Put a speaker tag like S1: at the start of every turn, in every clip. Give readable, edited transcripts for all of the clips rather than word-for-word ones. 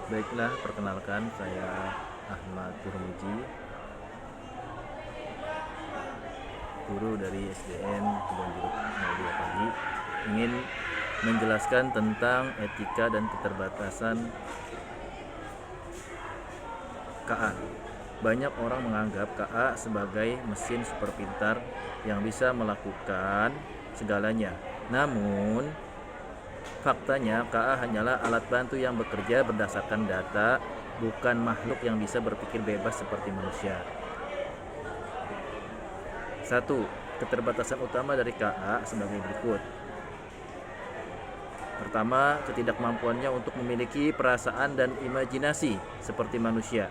S1: Baiklah, perkenalkan saya Ahmad Turmuji, guru dari SDN Kebonjeruk 02 Pagi, ingin menjelaskan tentang etika dan keterbatasan KA. Banyak orang menganggap KA sebagai mesin super pintar yang bisa melakukan segalanya. Namun, faktanya KA hanyalah alat bantu yang bekerja berdasarkan data, bukan makhluk yang bisa berpikir bebas seperti manusia. 1. Keterbatasan utama dari KA sebagai berikut. Pertama, ketidakmampuannya untuk memiliki perasaan dan imajinasi seperti manusia.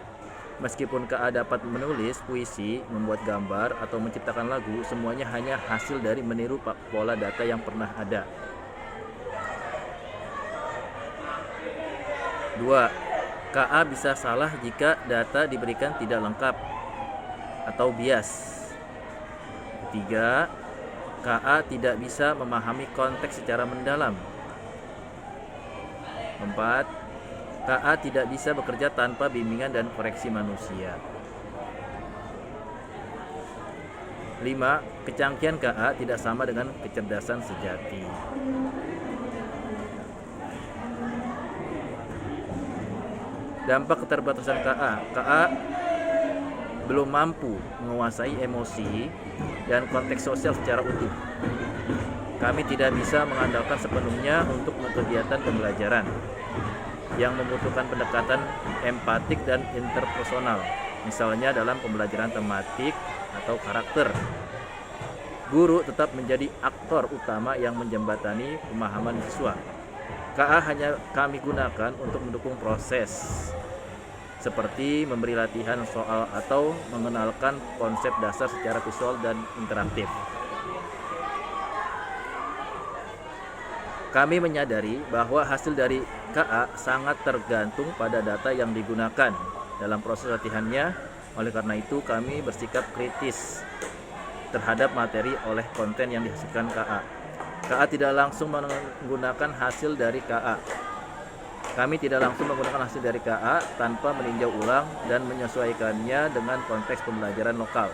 S1: Meskipun KA dapat menulis puisi, membuat gambar, atau menciptakan lagu, semuanya hanya hasil dari meniru pola data yang pernah ada. 2. KA bisa salah jika data diberikan tidak lengkap atau bias. 3. KA tidak bisa memahami konteks secara mendalam. 4. KA tidak bisa bekerja tanpa bimbingan dan koreksi manusia. 5. Kecanggihan KA tidak sama dengan kecerdasan sejati. Dampak keterbatasan KA belum mampu menguasai emosi dan konteks sosial secara utuh. Kami tidak bisa mengandalkan sepenuhnya untuk kegiatan pembelajaran yang membutuhkan pendekatan empatik dan interpersonal, misalnya dalam pembelajaran tematik atau karakter. Guru tetap menjadi aktor utama yang menjembatani pemahaman siswa. KA hanya kami gunakan untuk mendukung proses, seperti memberi latihan soal atau mengenalkan konsep dasar secara visual dan interaktif. Kami menyadari bahwa hasil dari KA sangat tergantung pada data yang digunakan dalam proses latihannya. Oleh karena itu, kami bersikap kritis terhadap materi oleh konten yang dihasilkan KA. KA tidak langsung menggunakan hasil dari KA. Kami tidak langsung menggunakan hasil dari KA tanpa meninjau ulang dan menyesuaikannya dengan konteks pembelajaran lokal,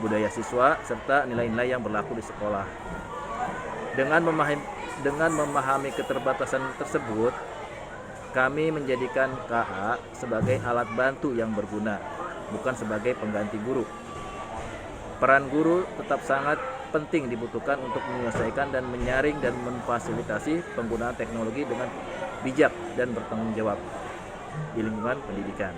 S1: budaya siswa, serta nilai-nilai yang berlaku di sekolah. Dengan memahami keterbatasan tersebut, kami menjadikan KA sebagai alat bantu yang berguna, bukan sebagai pengganti guru. Peran guru tetap sangat penting dibutuhkan untuk menyelesaikan dan menyaring dan memfasilitasi penggunaan teknologi dengan bijak dan bertanggung jawab di lingkungan pendidikan.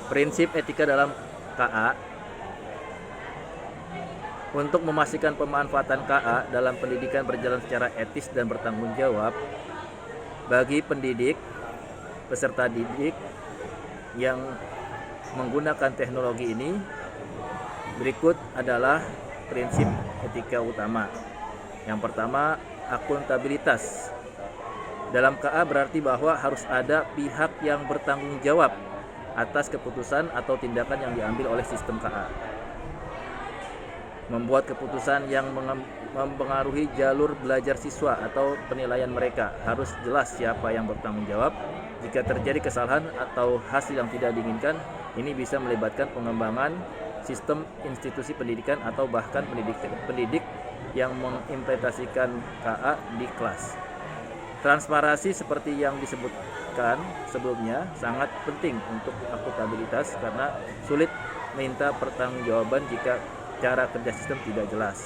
S1: Prinsip etika dalam KA. Untuk memastikan pemanfaatan KA dalam pendidikan berjalan secara etis dan bertanggung jawab bagi pendidik, peserta didik yang menggunakan teknologi ini, berikut adalah prinsip etika utama. Yang pertama, akuntabilitas. Dalam KA berarti bahwa harus ada pihak yang bertanggung jawab atas keputusan atau tindakan yang diambil oleh sistem KA. Membuat keputusan yang mempengaruhi jalur belajar siswa atau penilaian mereka. Harus jelas siapa yang bertanggung jawab. Jika terjadi kesalahan atau hasil yang tidak diinginkan, ini bisa melibatkan pengembangan sistem institusi pendidikan atau bahkan pendidik yang mengimplementasikan KA di kelas. Transparansi seperti yang disebutkan sebelumnya sangat penting untuk akuntabilitas karena sulit minta pertanggungjawaban jika cara kerja sistem tidak jelas.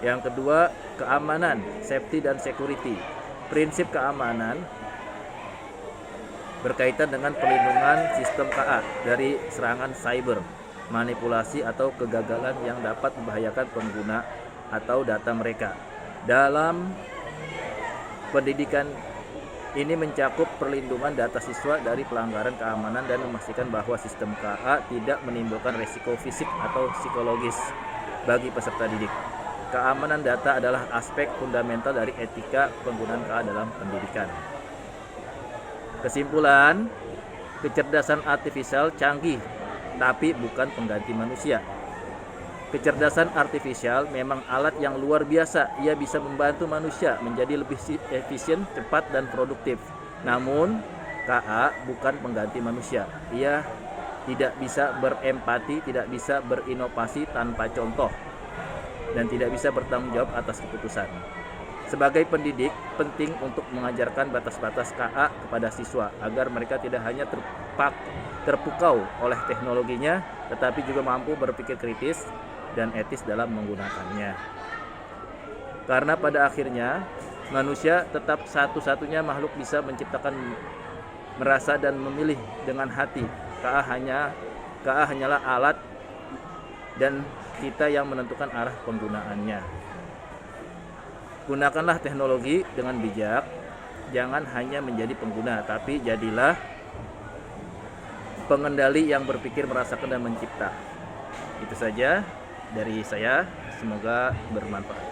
S1: Yang kedua, keamanan, safety dan security. Prinsip keamanan berkaitan dengan perlindungan sistem KA dari serangan cyber, manipulasi atau kegagalan yang dapat membahayakan pengguna atau data mereka. Dalam pendidikan ini mencakup perlindungan data siswa dari pelanggaran keamanan dan memastikan bahwa sistem KA tidak menimbulkan risiko fisik atau psikologis bagi peserta didik. Keamanan data adalah aspek fundamental dari etika penggunaan KA dalam pendidikan. Kesimpulan, kecerdasan artifisial canggih, tapi bukan pengganti manusia. Kecerdasan artifisial memang alat yang luar biasa. Ia bisa membantu manusia menjadi lebih efisien, cepat, dan produktif. Namun, KA bukan pengganti manusia. Ia tidak bisa berempati, tidak bisa berinovasi tanpa contoh, dan tidak bisa bertanggung jawab atas keputusan. Sebagai pendidik, penting untuk mengajarkan batas-batas KA kepada siswa agar mereka tidak hanya terpukau oleh teknologinya, tetapi juga mampu berpikir kritis dan etis dalam menggunakannya. Karena pada akhirnya manusia tetap satu-satunya makhluk bisa menciptakan, merasa, dan memilih dengan hati. KA hanyalah alat dan kita yang menentukan arah penggunaannya. Gunakanlah teknologi dengan bijak. Jangan hanya menjadi pengguna, tapi jadilah pengendali yang berpikir, merasakan, dan mencipta. Itu saja dari saya, semoga bermanfaat.